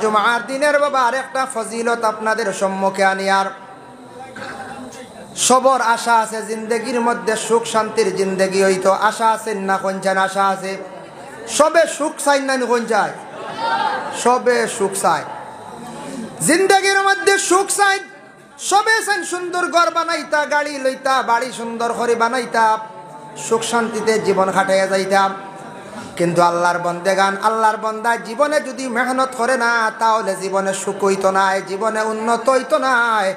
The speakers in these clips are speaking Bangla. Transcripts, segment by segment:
জুমার দিনের বাবা আরেকটা ফজিলত আপনাদের সম্মুখে আনিয়ার সবর আশা আছে জিন্দগির মধ্যে, সুখ শান্তির জিন্দগি হইতো আশা আছে না কোনচান আশা আছে? সবে সুখ চাই না কোন চায়? সবে সুখ চায়, জিন্দগির মধ্যে সুখ চাই। সবে চান সুন্দর ঘর বানাইতা, গাড়ি লইতা, বাড়ি সুন্দর করে বানাইতা, সুখ শান্তিতে জীবন কাটাইয়া যাইতাম। কিন্তু আল্লাহর বন্দেগান, আল্লাহর বন্দা জীবনে যদি মেহনত করে না তাহলে জীবনে সুখ হইতো নাই, জীবনে উন্নত হইতো নাই।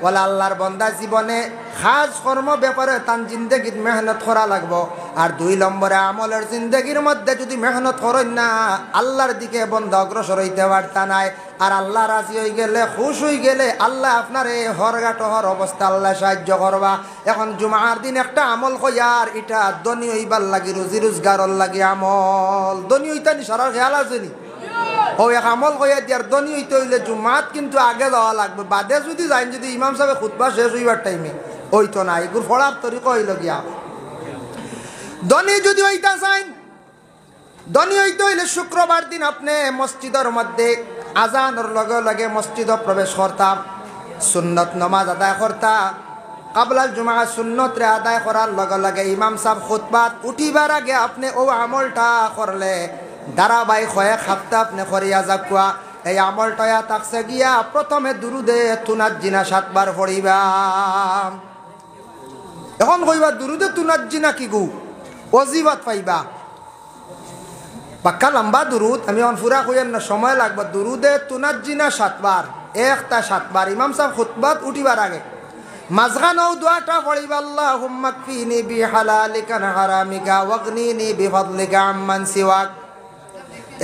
বলে আল্লাহর বন্দা জীবনে খাস কর্ম ব্যাপারে তার জিন্দগির মেহনত করা লাগবো। আর 2 নম্বরে আমলের জিন্দগির মধ্যে যদি মেহনত করেন না আল্লাহর দিকে বন্ধ অগ্রসর হইতে পারতা নাই। আর আল্লাহ রাজি হয়ে গেলে, খুশ হয়ে গেলে আল্লাহ আপনার এই হরগাটহর অবস্থা আল্লাহ সাহায্য করবা। এখন জুমার দিন একটা আমল কইয়ার, এটা ধনী হইবার লাগি, রুজি রোজগারর লাগি আমল। ধনী হইতা নি সারার খেয়াল আছে নি? ও এক আমল কইয়া দিয়ার ধনী হইতে হইলে জুমাত কিন্তু আগে যাওয়া লাগবে, বাদে যদি যাই যদি ইমাম সাহেব খুতবা শেষ হইবার টাইমে হইতো না। এগুলো ফড়ার তরিকা হইল গিয়া ধনী যদি হইতা চাই, ধনী হইতে হইলে শুক্রবার দিন আপনি মসজিদের মধ্যে আজানের লগে লগে মসজিদে প্রবেশ করতাম, সুন্নত নমাজ আদায় করতা। কাবলাল জুমা সুন্নত রে আদায় করার লগে লগে ইমাম সাহেব খুতবাত উঠিবার আগে আপনি ও আমলটা করলে ধারাবাহিক হয়ে খাপতে আপনি করিয়া যাকুয়া। এই আমলটা তাকছে গিয়া প্রথমে দুরুদে তুনাজ্জিনা 7 বার পড়িবা। এখন কইবা দুরুদে তুনাজ্জিনা কি গু অজিবাত পাইবা, পাক্কা লম্বা দুরুদ, আমি এখন ফুরা কইয়ার না সময় লাগবে। দুরুদে তুনাজ্জিনা 7 বার, একটা 7 বার ইমাম সাহেব খুতবাত উঠিবার আগে। মাঝখানেও দোয়াটা পড়িবা, আল্লাহুম্মা কফিনি বিহালালিকা আন হারামিকা ওয়াগনিনি বিফাদলিকা আম্মান সিওয়াক।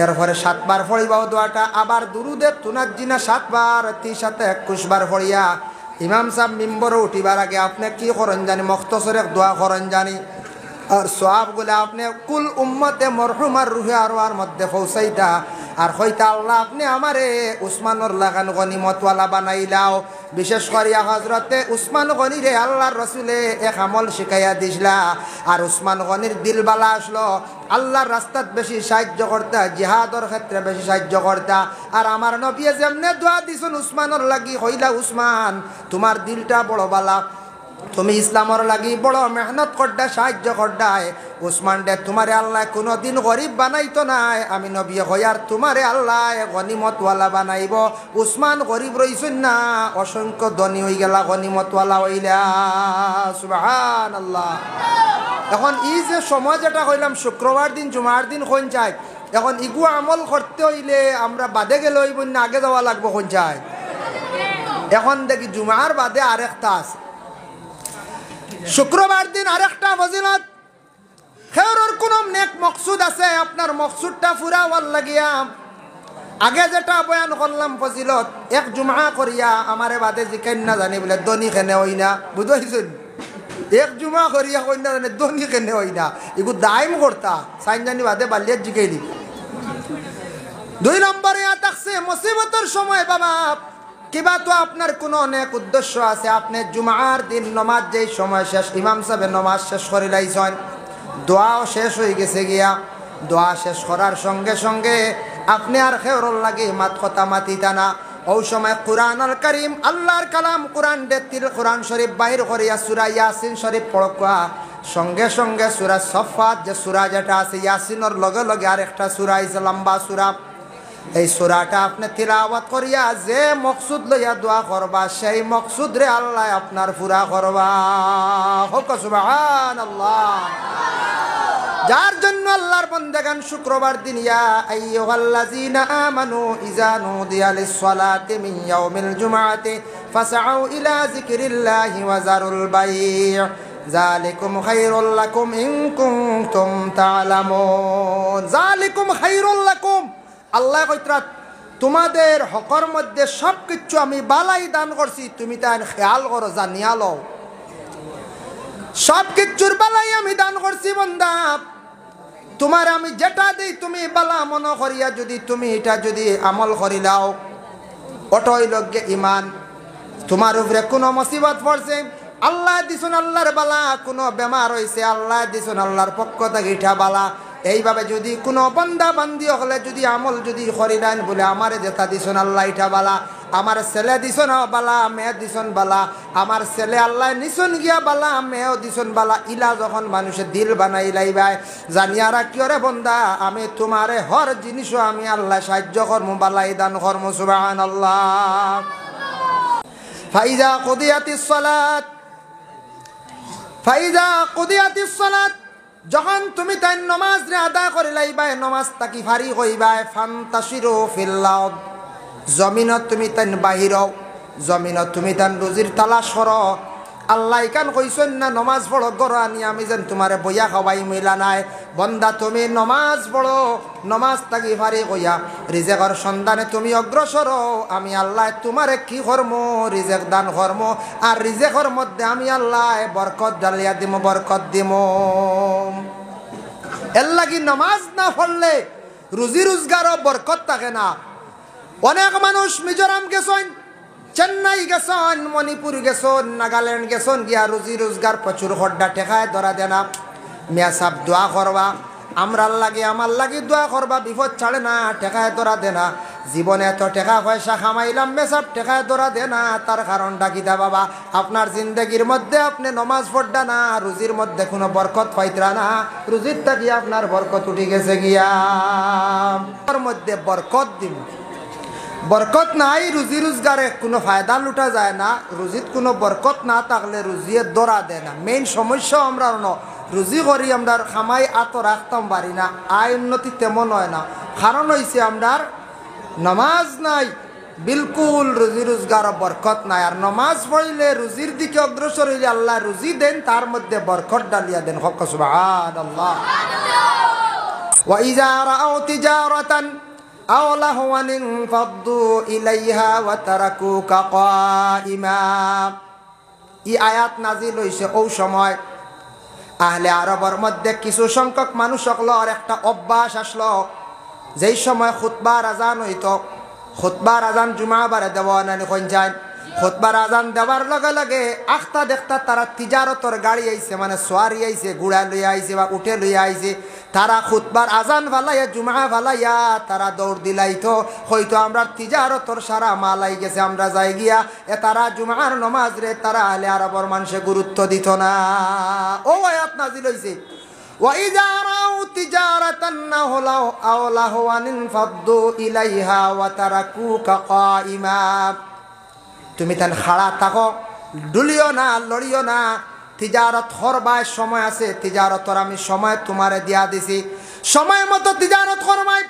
এরপরে 7 বার পড়িবাও দোয়াটা। আবার দুরুদে তুনাজ্জিনা 7 বার, 21 বার পড়িয়া ইমাম সাহেব মিম্বরে উঠিবার আগে আপনি কি করেন জানি, মুখতসরে দোয়া করেন জানি। আর সওয়াবগুলা আপনি কুল উম্মতে মরহুমার রুহে আরওয়ার মধ্যে পৌঁছাইতা। আর হইতা আল্লাহ আপনি আমারে উসমানুর লাগান গনিমতওয়ালা বানাইলাও। বিশেষ করিয়া হজরতে উসমান গনি রে আল্লাহর রসুলে এক আমল শিখাইয়া দিছিলা। আর উসমান গনির দিলবালা আসলো, আল্লাহর রাস্তাত বেশি সাহায্য করতা, জিহাদর ক্ষেত্রে বেশি সাহায্য করতা। আর আমার নবী যেমনে দোয়া দিছেন উসমানুর লাগি, হইলা উসমান তোমার দিলটা বড় বালা, তুমি ইসলামর লাগি বড় মেহনত করডা, সাহায্য করডায়। উসমান ডে তোমারে আল্লাহ কোনোদিন গরিব বানাইতো নাই, আমি নবী হইয়ার তোমারে আল্লাহ গনিমতওয়ালা বানাইব। উসমান গরিব রইছেন না, অসংখ্য ধনী হয়ে গেলা, গনিমতওয়ালা হইলা। সুবহানাল্লাহ। এখন এই যে সময় যেটা কইলাম শুক্রবার দিন জুমার দিন কোন চাই, এখন ইগু আমল করতে হইলে আমরা বাদে গেলে হইব না আগে যাওয়া লাগবো কোন চাই? এখন দেখি জুমার বাদে আরেকটা আছে, শুক্রবার দিন আরেকটা ফজিলত। খেরর কোন নেক মকসুদ আছে, আপনার মকসুদটা পুরা হওয়ার লাগিয়া আগে যেটা বয়ান করলাম ফজিলত, এক জুমা করিয়া আমারে বাদে জিকেন না জানি বলে দনি খেনে হই না, বুঝাইছেন? এক জুমা করিয়া কই না জানি দনি খেনে হই না, এগু দাইম করতা সাইন জানি বাদে বালিয়া জিকাই দি। 2 নম্বরে থাকছে মুসিবতের সময় বাবা কিবা তো আপনার কোনো অনেক উদ্দেশ্য আছে, আপনি জুমার দিন নমাজ যেই সময় শেষ, ইমাম সাহেব নমাজ শেষ করে লাইছেন, দোয়াও শেষ হয়ে গেছে গিয়া, দোয়া শেষ করার সঙ্গে সঙ্গে আপনি আর খেরর লাগে মাত কথা মাতিতা না। ওই সময় কুরআন আল কারীম আল্লাহর কালাম কোরআন দেতিল কোরআন শরীফ বাহির করিয়া সূরা ইয়াসিন শরীফ পড়কা, সঙ্গে সঙ্গে সূরা সফাত যে সূরা যেটা আছে ইয়াসিনের লগে লগে আরেকটা সূরা আছে লম্বা সূরা, এই সূরাটা আপনি তিলাওয়াত করিয়া যে মকসুদ লইয়া দোয়া করবা সেই মকসুদ রে আল্লাহ আপনার পুরা করবা। হোক সুবহানাল্লাহ। যার জন্য আল্লাহর বান্দাগান শুক্রবার দিন ইয়া আইয়ুহাল্লাযীনা আমানু ইযা নুদিয়া লিস-সালাতি মিন ইয়াউমিল জুমআতি ফাসআউ ইলা যিকরিল্লাহি ওয়া যারুল বাই' যালিকুম খায়রুল লাকুম ইন কুনতুম তা'লামুন। যালিকুম খায়রুল লাকুম, আল্লাহ কইতরা তোমাদের হকর মধ্যে সব কিছু আমি বালাই দান করছি, তুমি তাই খেয়াল করো, জানিয়া লও। সব কিছুর বালাই আমি দান করছি বান্দা, তোমার আমি যেটা দিই তুমি বালা মনে করিয়া যদি তুমি এটা যদি আমল করি লাও, ওটাই লগে ইমান। তোমার উপরে কোনো মুসিবত পড়ছে, আল্লাহ দিছুন আল্লাহর বালা, কোনো বেমার হইছে আল্লাহ দিছুন আল্লাহর পক্ষ থেকে এটা বালা, এইভাবে যদি কোনো বন্দা বান্দি হলে যদি আমল যদি করিলেন বলে আমারে যেটা দিছন আল্লাহ ইটা বালা, আমার ছেলে দিছন বালা, মেয়ে দিছন বালা, আমার ছেলে আল্লাহ নিছন গিয়া বালা, মেয়েও দিছন বালা, ইলা যখন মানুষের দিল বানাই লাইবাই জানিয়া রাখিও রে বন্দা আমি তোমারে হর জিনিসও আমি আল্লাহ সাহায্য কর্ম বালাই দান কর্ম। সুবহানাল্লাহ। ফাইজা কুদিয়াতিস সালাত, ফাইজা কুদিয়াতিস সালাত, যখন তুমি তাই নমাজ রে আদায় করে লাইবাই, নমাজ তাকি ফারি হইবাই, ফান্তাশিরু ফিল আরদ, জমিনত তুমি তাই বাহিরও, জমিনত তুমি তাই রুজির তালাশ করো। আল্লাহ ইকান কইছেন না নমাজ পড়ো গর আনি আমি যেন তোমারে বইয়া খাওয়াই মিলা নাই। বন্দা তুমি নমাজ পড়ো, নমাজ তাকি ফারি কইয়া রিজেকর সন্ধানে তুমি অগ্রসর, আমি আল্লাহ তোমারে কি কর্ম রিজেক দান কর্ম, আর রিজেকর মধ্যে আমি আল্লাহ বরকত ডালিয়া দিম, বরকত দিম। এর লাগি নমাজ না পড়লে রুজি রোজগারও বরকত থাকে না। অনেক মানুষ মিজোরাম গেছেন, চেন্নাই গেছেন, মণিপুর গেছেন, নাগাল্যান্ড গেছেন, গিয়া রুজি রোজগার প্রচুর হড্ডা ঠেকায় ধরা দেনা। মিয়া সাহেব দোয়া করবা, আমরার লাগে আমার লাগে দোয়া করবা, বিপদ ছাড়ে না, ঠেকায় ধরা দেনা। জীবনে এত টাকা পয়সা খামাইলাম, মেসাব ঠেকায় ধরা দেনা। তার কারণটা কিতা বাবা? আপনার জিন্দগির মধ্যে আপনি নমাজ পড়ডা না, রুজির মধ্যে কোনো বরকত পাইতরা না, রুজির থাকি আপনার বরকত উঠে গেছে গিয়া। তার মধ্যে বরকত দিব, বরকত নাই, রুজি রোজগারে কোনো ফায়দা লুটা যায় না। রুজিত কোনো বরকত না থাকলে রুজিয়ে দরা দেয় না। মেইন সমস্যা আমরা রুজি করি আমরা খামাই আত রাখতাম পারি না, আয় উন্নতি তেমন হয় না। কারণ হয়েছে আমরা নমাজ নাই, বিলকুল রুজি রোজগার বরকত নাই। আর নমাজ পড়লে রুজির দিকে অগ্রসর হইলে আল্লাহ রুজি দেন, তার মধ্যে বরকত ডালিয়া দেন। হক সুবহানাল্লাহ। ওয়া ইযা রাআউ তিজারাতান আও লাহওয়ান ইনফাদ্দু ইলাইহা ওয়া তারাকুকা কাইমা। এই আয়াত নাজিল হইছে ও সময় আহলে আরবের মধ্যে কিছু সংখ্যক মানুষ সকলের একটা অভ্যাস আসলো, যেই সময় খুতবার আজান হইতো, খুতবার আজান জুমা বারে দেওয়া নানি কোন যায়, খুতবার আজান দেওয়ার লগে লগে আখতা দেখতা তারা তিজারতর গাড়ি আইছে, মানে সোয়ারি আইছে, ঘোড়া লইয়া আইছে বা উঠে লইয়া আইছে। তারা খুতবার আজান ফালাইয়া জুমা ফালাইয়া তারা দৌড় দিলাইতো, হয়তো আমরা তিজারতর সারা মাল আই গেছে, আমরা যাই গিয়া তারা জুমার নমাজ রে তারা আহলে আরবের মানুষে গুরুত্ব দিত না। ও আয়াত নাজিল হইছে وَإِذَا رَأَوْا تِجَارَةً أَوْ لَهْوًا انفَضُّوا إِلَيْهَا وَتَرَكُوكَ قَائِمًا। তুমি তান খাড়া থাকো, ডুলিও না, লড়িও না। তিজারত করবার সময় আছে, তিজারতর আমি সময় তোমারে দিয়া দিছি, সময় মতো তিজারত করবাই।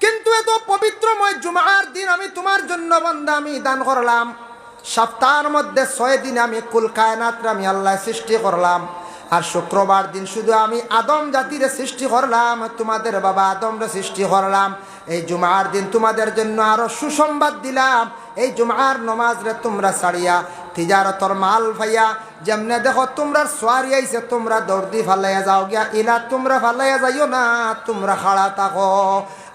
কিন্তু এত পবিত্রময় জুমার দিন আমি তোমার জন্য বান্দা আমি দান করলাম। সপ্তাহের মধ্যে 6 দিন আমি কুল কায়নাতরে আমি আল্লাহ সৃষ্টি করলাম, আর শুক্রবার দিন শুধু আমি আদম জাতির সৃষ্টি করলাম, তোমাদের বাবা আদমরে সৃষ্টি করলাম। এই জুমার দিন তোমাদের জন্য আরো সুসংবাদ দিলাম, এই জুমার নমাজ রে তোমরা ছাড়িয়া তিজারতর মাল ভাইয়া যেমনে দেখো তোমরা সোয়ারি আইছে, তোমরা দৌড়দি ফালাইয়া যাও গিয়া, ইলা তোমরা ফালাইয়া যাইও না, তোমরা খাড়া থাকো।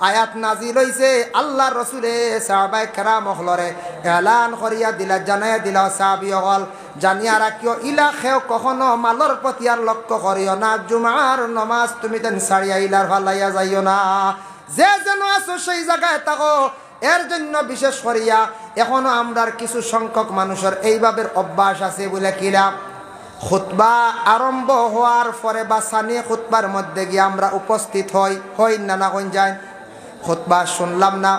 আয়াত নাজিল হইছে, আল্লাহ রসুলে সাহাবায়ে কেরাম হলরে এলান করিয়া দিলা, জানাইয়া দিলা সাহাবী হল জানিয়া রাখিও, ইলা খেও কখনো মালর প্রতি আর লক্ষ্য করিও না, জুমার নমাজ তুমি তেন ছাড়িয়া ইলার ফালাইয়া যাইও না। যে যেন আছো সেই জায়গায় থাকো। এর জন্য বিশেষ করিয়া এখনো আমরার কিছু সংখ্যক মানুষের এইভাবে অভ্যাস আছে বলে কিলা, খুতবা আরম্ভ হওয়ার পরে বা সানি খুতবার মধ্যে গিয়ে আমরা উপস্থিত হই না, না কোন যায় খুতবা শুনলাম না।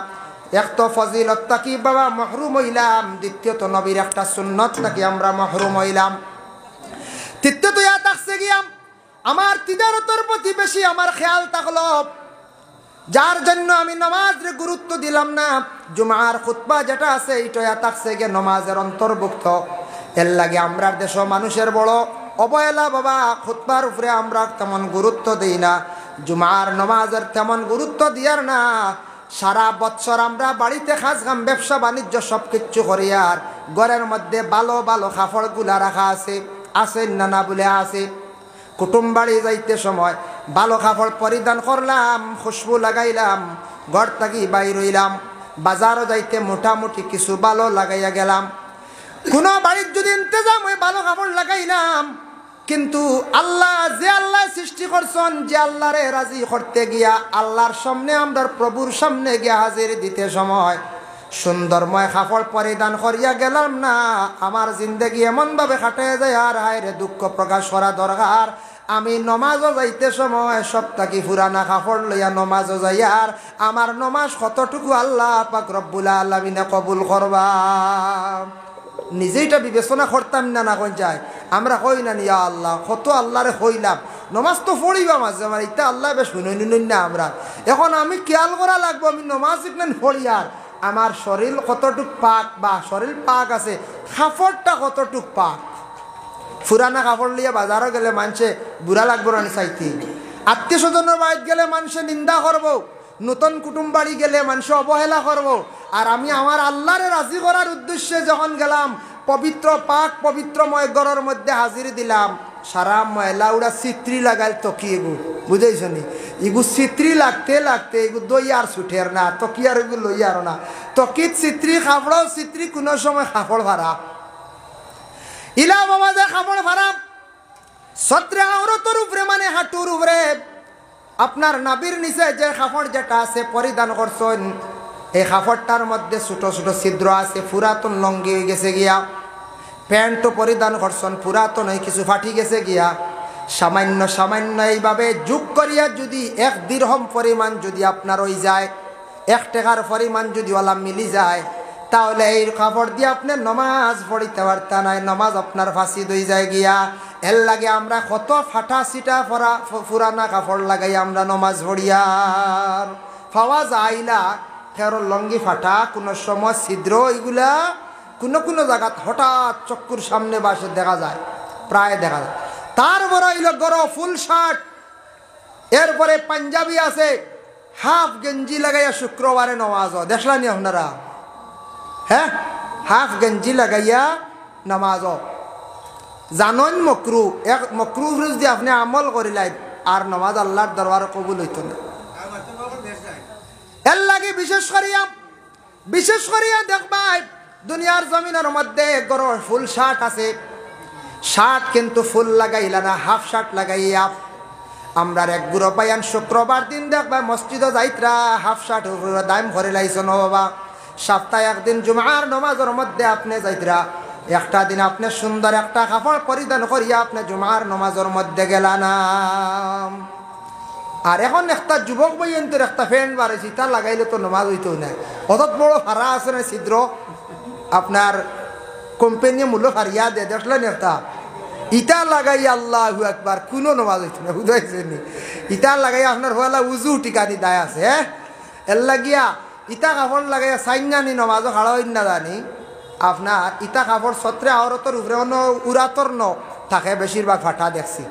এক তো ফজিলত থাকি বাবা মহরুম হইলাম, দ্বিতীয়ত নবীর একটা সুন্নত থাকি আমরা মহরুম হইলাম, তৃতীয়ত ইয়া থাকছে গিয়া আমার তিজারতের প্রতি বেশি আমার খেয়াল থাকলো, যার জন্য আমি নামাজে গুরুত্ব দিলাম না। জুমার খুতবা যেটা আছে এটা থাকছে গিয়ে নমাজের অন্তর্ভুক্ত। এর লাগে আমরা দেশ মানুষের বড় অবহেলা বাবা, খুতবার উপরে আমরা তেমন গুরুত্ব দিই না, জুমার নমাজের তেমন গুরুত্ব দিয়ার না। সারা বছর আমরা বাড়িতে খাস কাম ব্যবসা বাণিজ্য সব কিচ্ছু করি, আর ঘরের মধ্যে ভালো ভালো কাপড়গুলা রাখা আছে, আছে না না বলে আছে। কুটুম বাড়ি যাইতে সময় ভালো কাপড় পরিধান করলাম, খুশবু লাগাইলাম, ঘর থাকি বাইর হইলাম, বাজারও যাইতে মোটামুটি কিছু ভালো লাগাইয়া গেলাম। কোনো বাড়ির যদি ইন্তজাম হয় ভালো কাপড় লাগাইলাম, কিন্তু আল্লাহ যে আল্লাহ সৃষ্টি করছেন, যে আল্লাহরে রাজি করতে গিয়া আল্লাহর সামনে আমরা প্রভুর সামনে গিয়া হাজির দিতে সময় সুন্দরময় কাপড় পরিধান করিয়া গেলাম না, আমার জিন্দগি এমনভাবে কাটিয়ে যায় আর হায়রে দুঃখ প্রকাশ করা দরকার। আমি নমাজও যাইতে সময় সপ্তাহে পুরানা কাপড় লইয়া নমাজও যাই, আর আমার নমাজ কতটুকু আল্লাহ পাক রব্বুল আলামিনে কবুল করবা। নিজেইটা বিবেচনা করতাম না, না কোন যায় আমরা কই না ইয়া আল্লাহ কত আল্লাহরে কইলাম নমাজ তো পড়িবা মাঝে আমার ইটা আল্লাহ বেশ শুনুন না আমরা। এখন আমি খেয়াল করা লাগবো আমি নমাজ ইকলেন পড়ি আর আমার শরীর কতটুক পাক, বা শরীর পাক আছে কাপড়টা কতটুক পাক। পুরানা কাপড় লিয়া বাজারও গেলে মানুষে বুড়া লাগবো না চাইতে, আত্মীয় স্বজনের বাড়িতে গেলে মানুষে নিন্দা করবো, নতুন কুটুম বাড়ি গেলে মানুষ অবহেলা করব। আর আমি আমার আল্লাহরে রাজি করার উদ্দেশ্যে যখন গেলাম পবিত্র পাক পবিত্রময় ঘরের মধ্যে হাজির দিলাম, সারা ময়লা উড়া চিত্রি লাগাইল তকি এগু বুঝাইছ নি, এগু চিত্রি লাগতে লাগতে এগু দই আর ছুটের না, তকি আর এগু লই আর না, তকিত চিত্রি কাপড়ও চিত্রি কোনো সময় কাপড় ভাড়া ইলা বাবা যে কাপড় ভাড়া সত্রে আওরতর উপরে মানে হাঁটুর উপরে আপনার নাবির নিচে যে কাপড় যেটা আছে পরিধান করছেন, এই কাপড়টার মধ্যে ছোট ছোট ছিদ্র আছে, পুরাতন লঙ্গি হয়ে গেছে গিয়া। প্যান্টও পরিধান করছেন পুরাতন হয়ে কিছু ফাটি গেছে গিয়া। সামান্য সামান্য এইভাবে যোগ করিয়া যদি 1 দিরহম পরিমাণ যদি আপনার হয়ে যায়, 1 টাকার পরিমাণ যদি ওলা মিলি যায়, তাহলে এই কাপড় দিয়ে আপনি নমাজ পড়িতে পারতা নাই, নমাজ আপনার ফাঁসি হয়ে যায় গিয়া। এর লাগে আমরা কত ফাটা সিটা পুরানা কাপড় লাগাই আমরা নমাজ পড়িয়ার পাওয়া যায় না। ফের লঙ্গি ফাটা কোনো সময় ছিদ্র এগুলা কোনো কোনো জায়গাত হঠাৎ চক্ষুর সামনে বাসে দেখা যায়, প্রায় দেখা যায়। তারপরে হইল গরো ফুল শার্ট, এরপরে পাঞ্জাবি আছে, হাফ গেঞ্জি লাগাইয়া শুক্রবারে নমাজ দেখলানি আপনারা? হ্যাঁ, হাফ গেঞ্জি লাগাইয়া নামাজ জানন মকরু, এক মকরু যদি আপনি আমল করিলাই আর নমাজ আল্লাহর দরবারে কবুল হইত না। এর লাগে বিশেষ করিয়া দেখবাই দুনিয়ার জমিনের মধ্যে গরো ফুল শার্ট আছে, শার্ট কিন্তু ফুল লাগাইলা না, হাফ শার্ট লাগাইয়া। আমরা এক গুরো পাইয়ান শুক্রবার দিন দেখবা মসজিদে যাইতরা হাফ শার্ট দাম ভরে লাইছ না বাবা। সপ্তাহে একদিন জুমার নমাজের মধ্যে আপনি যাইতরা, একটা দিন আপনি সুন্দর একটা কাপড় পরিধান করিয়া আপনি জুমার নমাজের মধ্যে গেলা না। আর এখন একটা যুবক বইয়ের একটা ফ্যান্ট বাড়াইছি, তা লাগাইলে তো নমাজ হইতো না। অত বড় ভাড়া আছে না ছিদ্র, আপনার কোম্পানি মূল্য হারিয়া দেয় দেখলেন একটা, ইটা লাগাই আল্লাহু আকবার কোনো নমাজ হইতো না, বুঝাইছেন? ইটা লাগাই আপনার হলা উজু টিকানি দায় আছে। হ্যাঁ, এর লাগিয়া ইটা কাপড় লাগাইয়া সাইনানি নমাজও খাড়া হইন না জানি আপনার ইটা কাপড় সত্রে আওরতর উপরে উড়াতর ন থাকে, বেশিরভাগ ফাটা দেখছি।